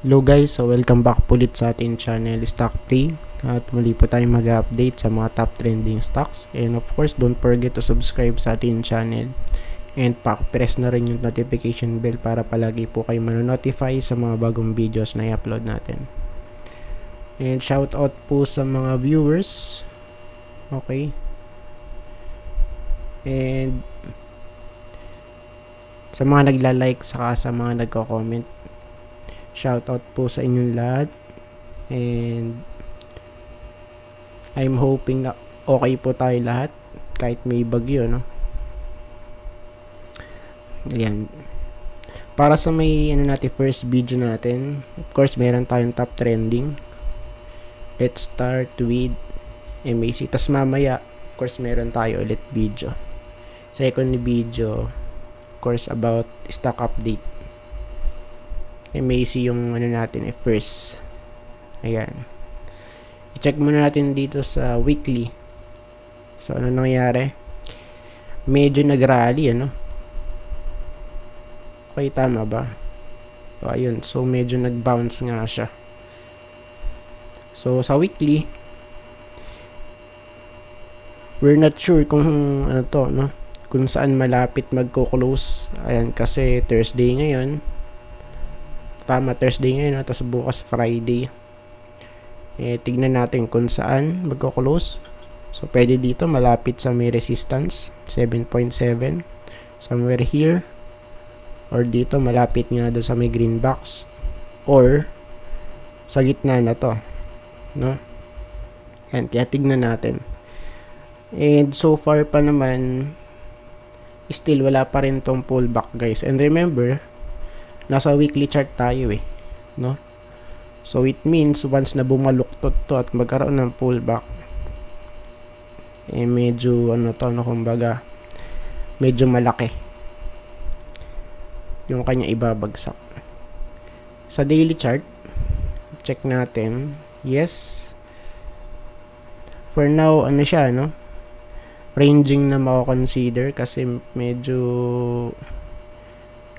Hello guys, so welcome back po ulit sa ating channel Stock Play. At muli po tayong mag-update sa mga top trending stocks. And of course, don't forget to subscribe sa ating channel. And press na rin yung notification bell para palagi po kayo manonotify sa mga bagong videos na i-upload natin. And shout out po sa mga viewers. Okay. And sa mga nagla-like saka sa mga nagko-comment. Shoutout po sa inyong lahat. And I'm hoping na okay po tayo lahat kahit may bagyo, no? Ayan. Para sa may natin first video natin, of course meron tayong top trending. Let's start with MAC. Tas mamaya, of course meron tayo ulit video. Second video, of course about stock update. MAC yung natin first. Ayan. I-check muna natin dito sa weekly. So ano nangyari? Medyo nag-rally, ano? Okay, tama ba? So ayun, so medyo nag-bounce nga siya. So sa weekly, we're not sure kung ano to, no? Kung saan malapit magko-close. Ayan, kasi Thursday ngayon. Tama, Thursday ngayon, tapos bukas Friday. Tignan natin kung saan magko-close. So, pwede dito, malapit sa may resistance, 7.7. Somewhere here. Or dito, malapit nga doon sa may green box. Or, sa gitna na to. No? And, kaya tignan natin. And, so far pa naman, still, wala pa rin tong pullback, guys. And remember, nasa weekly chart tayo no? So it means once na bumaluktot to at magkaroon ng pullback, medyo ano to, no, kumbaga medyo malaki yung kanya ibabagsak. Sa daily chart, check natin. Yes, for now ano siya, no, ranging na mako-consider kasi medyo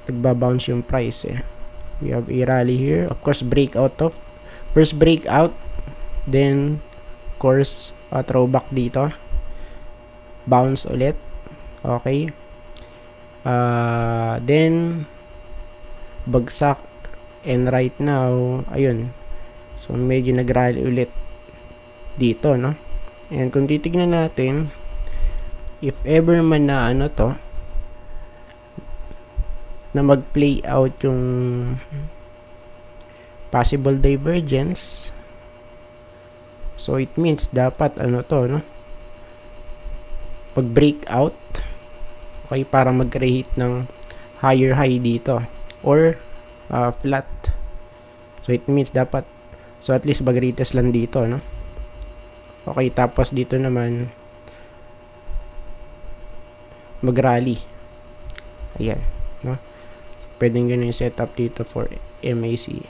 nagbabounce yung price We have a rally here. Of course, breakout of first breakout. Then, of course, throwback dito. Bounce ulit. Okay. Then, bagsak. And right now, ayun. So, medyo nag-rally ulit dito, no? And kung titignan natin, if ever man na ano to, na mag-play out yung possible divergence, so it means dapat ano to, no, pag breakout, okay, para mag-create ng higher high dito or flat. So it means dapat, so at least mag-retest lang dito, no? Okay, tapos dito naman mag-rally. Ayan, no? Pwedeng ganun yung setup dito for MAC.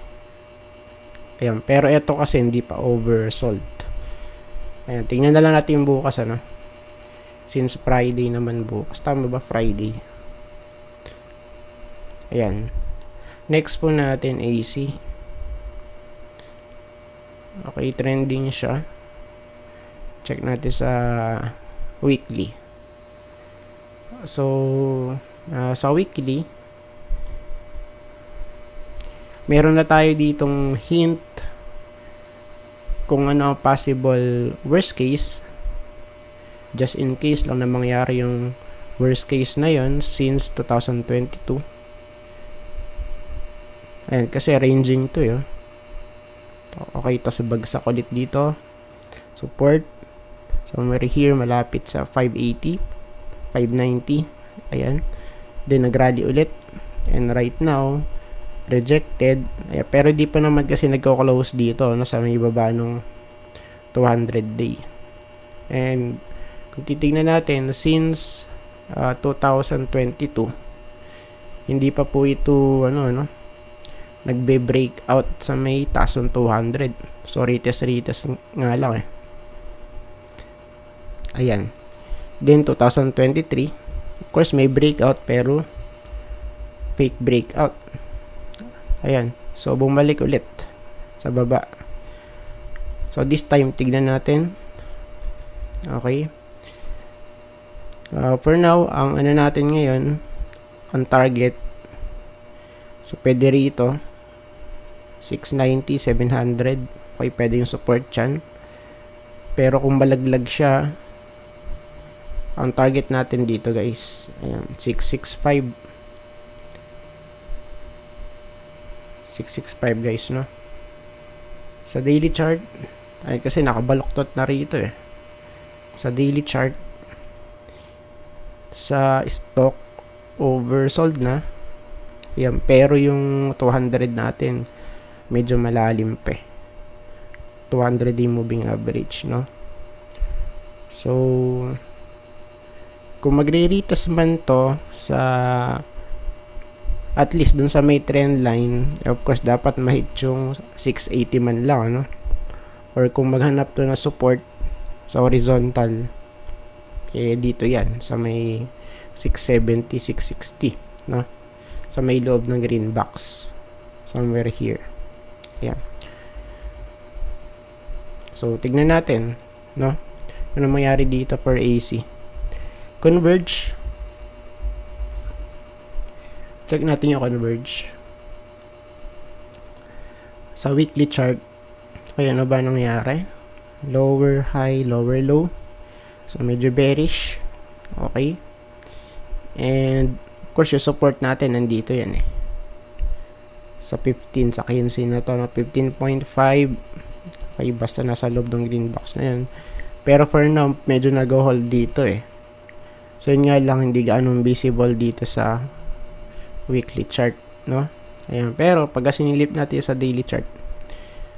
Ayan. Pero ito kasi hindi pa oversold. Ayan. Tingnan na lang natin yung bukas, ano. Since Friday naman bukas. Tama ba? Friday. Ayan. Next po natin, AC. Okay. Trending siya. Check natin sa weekly. So, sa weekly, meron na tayo ditong hint kung ano ang possible worst case, just in case lang na mangyari yung worst case na yon since 2022. Ayan, kasi ranging to yun. Okay, tas bagsak ulit dito. Support somewhere here, malapit sa 580, 590. Ayan, then nag-rally ulit, and right now rejected. Ayan, pero di pa naman kasi nagko-close dito, no, sa may baba nung 200 day. And kung titignan natin, since 2022, hindi pa po ito ano, nagbe-breakout sa may taas ng 200. So retest nga lang Ayan. Then 2023, of course may breakout pero fake breakout. Ayan. So, bumalik ulit sa baba. So, this time, tignan natin. Okay. For now, ang ano natin ngayon, ang target. So, pwede rito. 690, 700. Okay, pwede yung support dyan. Pero kung malaglag siya, ang target natin dito guys, ayan, 665. 665 guys, no? Sa daily chart, ay kasi nakabaluktot na rito eh. Sa daily chart, sa stock, oversold na. Ayan, pero yung 200 natin, medyo malalim pa eh. 200 day moving average, no? So, kung magre-retest man to sa at least dun sa may trend line, of course dapat ma-hit yung 680 man lang, no? Or kung maghanap to na support sa horizontal, eh dito yan sa may 670, 660, no? Sa may loob ng green box, somewhere here. Yan. So, tignan natin, no? Ano mangyari dito for AC. Converge. Check natin yung converge. Sa weekly chart, kaya ano ba nangyari? Lower high, lower low. So, medyo bearish. Okay. And, of course, yung support natin, nandito yan eh. Sa 15, sa 15 na to, no? 15.5. Okay, basta nasa loob ng green box na yan. Pero for now, medyo nag-hold dito eh. So, yun nga lang, hindi gaanong visible dito sa weekly chart, no? Ayan. Pero, pag sinilip natin sa daily chart,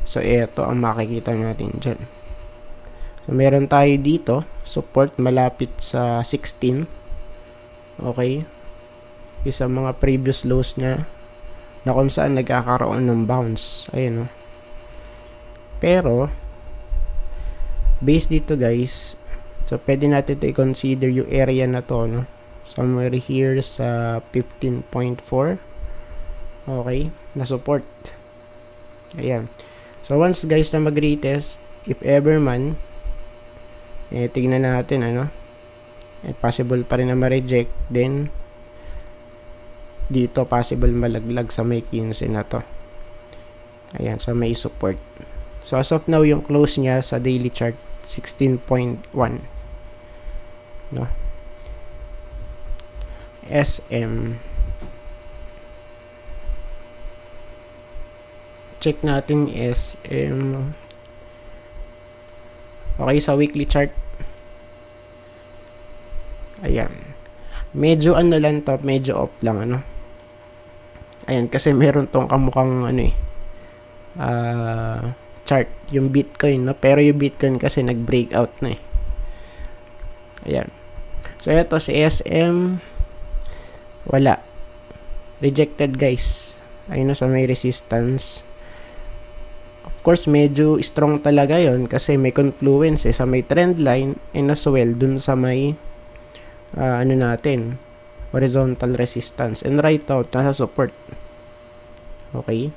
so, ito ang makikita natin dyan. So, meron tayo dito, support malapit sa 16. Okay? Isa mga previous lows niya na kung saan nagkakaroon ng bounce. Ayan, no? Pero, based dito guys, so pwede natin ito i-consider yung area na to, no? Somewhere here sa 15.4. Okay, na support. Ayan. So once guys na mag-retest, if ever man, eh tignan natin ano. Eh possible pa rin na ma-reject, then dito possible malaglag sa may 15 na to. Ayan, sa may support. So, as of now, yung close niya sa daily chart, 16.1. No? SM. Check natin SM. Okay, sa weekly chart. Ayan. Medyo ano lang to, medyo off lang, ano. Ayan, kasi meron tong kamukhang, ano eh, chart, yung Bitcoin, no? Pero yung Bitcoin kasi nag-breakout na eh. Ayan. So, ito si SM. Wala. Rejected, guys. Ayun na sa may resistance. Of course, medyo strong talaga yon kasi may confluence eh, sa may trend line and as well dun sa may ano natin, horizontal resistance. And right out, nasa support. Okay.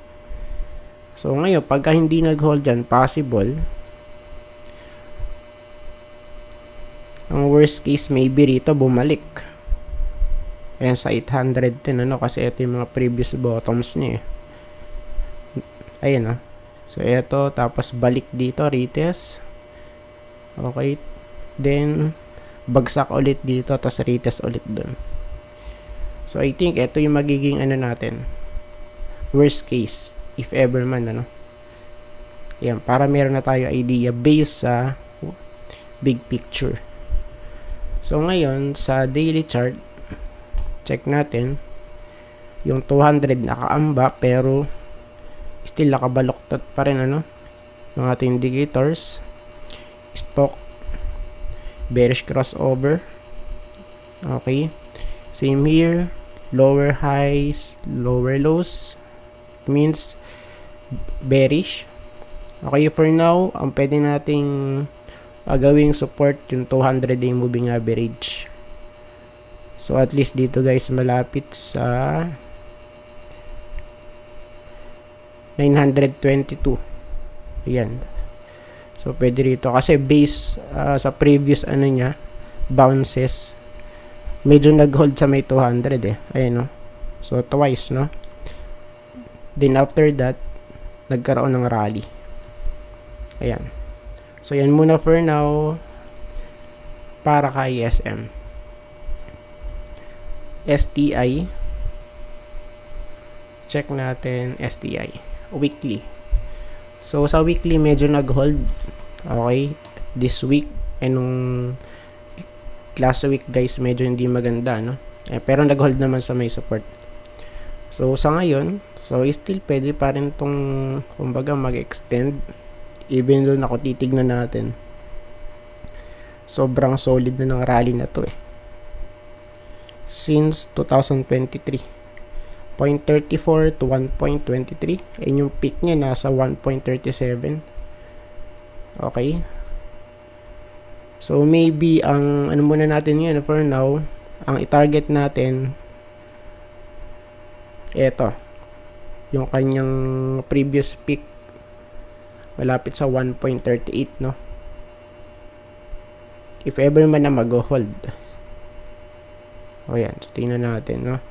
So, ngayon, pagka hindi nag-hold dyan, possible. Ang worst case, maybe rito, bumalik. Ayan, sa 810, ano, kasi ito yung mga previous bottoms niya eh. Ayan, so, ito, tapos balik dito, retest. Okay. Then, bagsak ulit dito, tapos retest ulit dun. So, I think, ito yung magiging, ano natin, worst case. If ever man, ano. Yan, para meron na tayo idea based sa big picture. So, ngayon, sa daily chart, check natin, yung 200 nakaamba, pero still nakabaluktot pa rin, ano, yung ating indicators. Stock, bearish crossover. Okay. Same here, lower highs, lower lows. It means bearish. Okay, for now, ang pwede nating gawing support yung 200 day moving average. So, at least dito guys, malapit sa 922. Ayan. So, pwede rito. Kasi base sa previous ano niya, bounces, medyo nag-hold sa may 200 eh. Ayan, no? So, twice, no? Then, after that, nagkaroon ng rally. Ayan. So, yan muna for now para kay SM. STI. Check natin STI. Weekly. So, sa weekly, medyo nag-hold. Okay. This week, nung last week, guys, medyo hindi maganda, no? Pero nag-hold naman sa may support. So, sa ngayon, so, still pwede pa rin itong, kumbaga, mag-extend. Even though naku, titignan natin. Sobrang solid na ng rally na to eh. Since 2023. 0.34 to 1.23. Ayun yung peak niya, nasa 1.37. Okay. So, maybe, ang ano muna natin yun for now, ang i-target natin, eto, yung kanyang previous peak, malapit sa 1.38, no? If ever man na mag-hold. O yan, so tingnan natin, no?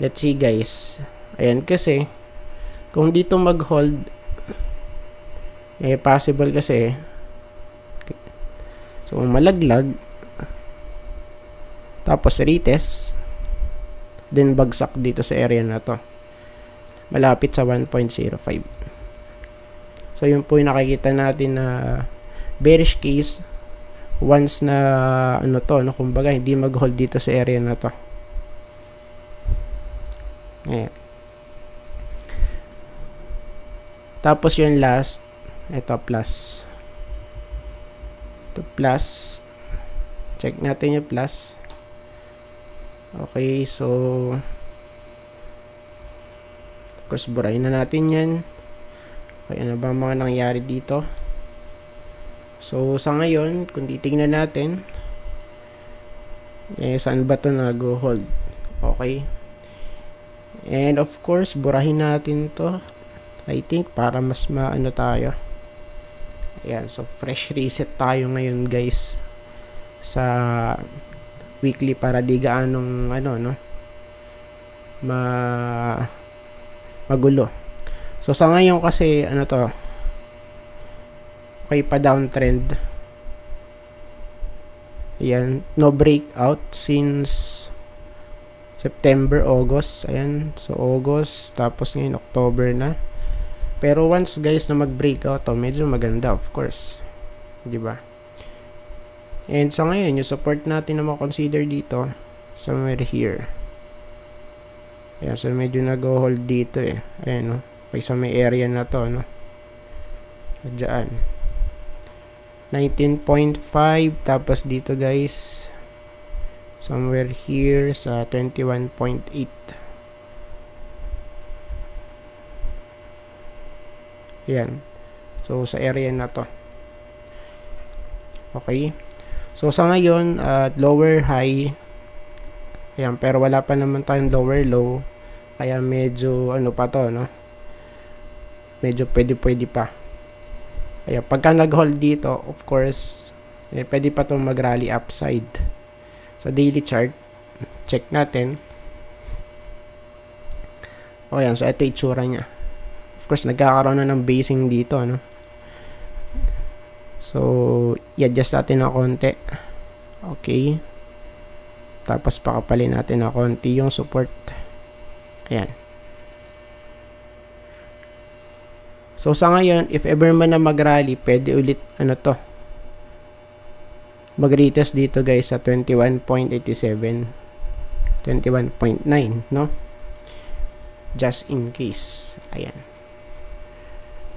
Let's see, guys. Ayan, kasi, kung dito mag-hold, possible kasi, so, malaglag, tapos retest, then bagsak dito sa area na to. Malapit sa 1.05. So, yun po yung nakikita natin na bearish case once na ano to, no, kumbaga hindi mag-hold dito sa area na to. Ayan. Tapos yung last, ito plus. Ito plus. Check natin yung plus. Okay, so of course, burahin na natin yan. Okay, ano ba mga nangyari dito? So, sa ngayon, kung titignan natin, saan ba ito nag-hold? Okay. And of course, burahin natin to. I think para mas maano tayo. Ayan, so fresh reset tayo ngayon, guys, sa weekly para di gaanong ano, no, magulo. So, sa ngayon kasi, ano to, okay pa downtrend. Ayan, no breakout since September, August. Ayan, so August, tapos ngayon October na. Pero once, guys, na mag-breakout, medyo maganda, of course. Diba? And sa ngayon, yung support natin na ma-consider dito, somewhere here. Ayan, so medyo nag-hold dito eh. Ayan, no? Okay, sa may area na to, no? Diyan. 19.5, tapos dito, guys, somewhere here sa 21.8. Ayan. So, sa area na to. Okay. So, sa ngayon, lower high. Ayan, pero wala pa naman tayong lower low. Kaya medyo, ano pa to, no? Medyo pwede pa. Ayan, pagka nag-hold dito, of course, pwede pa itong mag-rally upside. Sa daily chart, check natin. O yan, so ito itsura niya. Of course, nagkakaroon na ng basing dito, no? So, i-adjust natin ng konti. Okay. Tapos, pakapalin natin ng konti yung support. Ayan. So, sa ngayon, if ever man na mag-rally, pwede ulit, ano to, mag-retest dito, guys, sa 21.87, 21.9, no? Just in case. Ayan.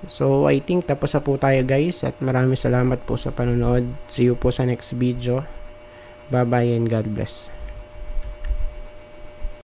So, I think tapos na po tayo, guys, at maraming salamat po sa panonood. See you po sa next video. Bye-bye and God bless.